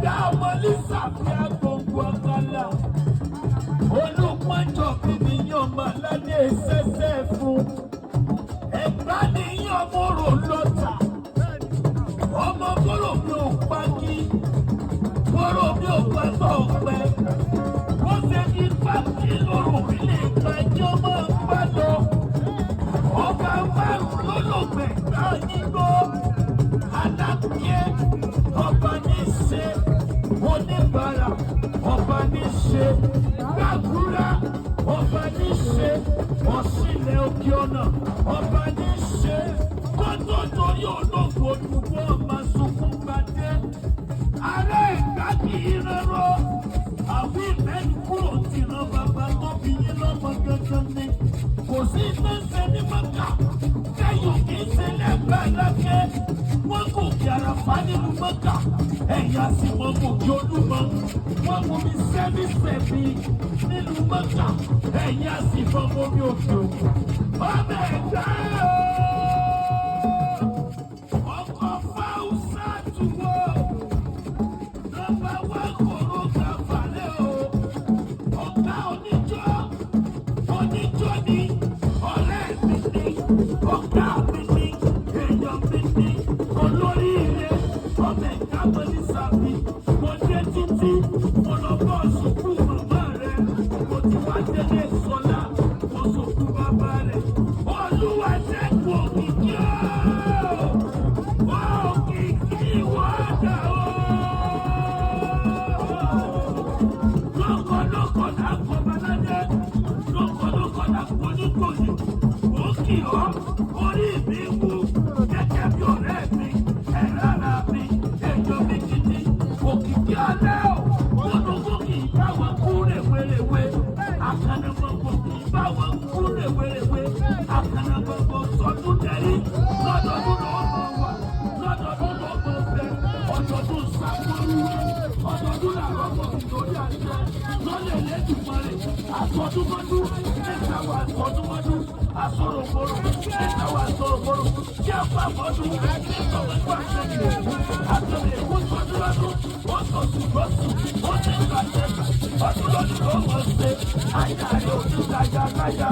ẹ̀dá ọmọ lísà fi agbóngbò àkàlà. Olùpọ̀jọ́ bíbí yan màládé sẹ́sẹ́ fún. Ẹ̀gbá ni yan mọ́rò lọ́tà. Ọmọ kóró mi ò pagi. Kóró mi ò gbàgbọ́ ọ̀pẹ. Wọ́n ṣe ní pàtí lóru mi lè gba ẹjọ́ máa ń bá lọ. Ọba márùn-ún lólùgbẹ̀ náà nígbó. Alákùyé ọba ní ṣe. Oníbàárà ọba ní ṣe. Gbàgúrà ọba ní ṣe. Ọ̀sìnlẹ̀ òkè ọ̀nà ọba ní ṣe. Kótó torí olóògùn olùkọ́ ọmọ sunkún gbadé. Ará ìgbà kì í rẹ́rọ́. Àwọn ìmẹ́nu kúrò ti ràn bàbá tó bí yín lọ́mọ gángan ni. Kò sí iná ṣe ní mọ́kà. Kẹ́yìn kì í ṣe lẹ́gbàá lákẹ́. Wọ́n kò kí àràfá nínú mọ́kà. Ẹ̀yà sì mọ gòkè olúmọ. Wọ́n mú mi sẹ́bísẹ́bí nínú mọ́kà. Ẹ̀yà sì mọ omi òkè òkun. Ọmọ ẹ̀dá ọkọ̀ fáwùsà túwọ̀. Nọ́mbà wá kòró kàfàlẹ́ o. Ọ̀gá oníjọ́ ni ọ̀rẹ́ mi ni ọ̀gá mi ni èèyàn mi ni olórí ilé ọmọ ẹ̀ka mọ́lí sàbí. Mo dé títí mo lọ bọ́ sùkú màmá rẹ̀. Mo ti wá délé sọlá mo sùkú bàbá rẹ̀. Olúwa dẹ́kun òkìkí o. Òkìkí wọ́dà o. Lọ́kọ̀lọ́kọ̀ náà kọ́ baládé. Lọ́kọ̀lọ́kọ̀ náà kọ́ nítorí. Ó kì ọ́ orí mi wú gẹ́gẹ́ bí ọ̀rẹ́ mi. Ẹ̀rára mi èjò mi gidi. Òkìkí alẹ́ o. Ológun kì í bá wọn kú rèwerèwe. Àkànnàmọ̀gbọ̀ kì í bá wọn kú rèwerèwe. Àkànnàmọ̀gbọ̀ sọdún dẹ́rí. Lọ́dọọdún ló mọ̀ wá. Lọ́dọọdún ló mọ̀ bẹ̀. Ọdọọdún sàkóru. Ọdọọdún làwọn ọmọ ìtòrí àṣẹ. Lọ́lẹ̀ lẹ́dùnmọ́rẹ̀. Àtọ́dúnmọ́dún. Ẹ̀ka wà àtọ́dúnmọ́dún. Àsọ̀rọ̀mọ́rọ̀. Ẹ̀ka wà àsọ̀rọ̀mọ́rọ̀. Kí a fà mọ́dún. Ẹ̀ka àtọ̀lẹ̀ èkó sọdún lọ́dún. Wọ́n sọ ṣùgbọ́sù. Wọ́n ti ń gbàjẹ́. Ọdún lọ́dún ló mọ̀ ṣe. Àyà rẹ̀ ò ní kájà kájà.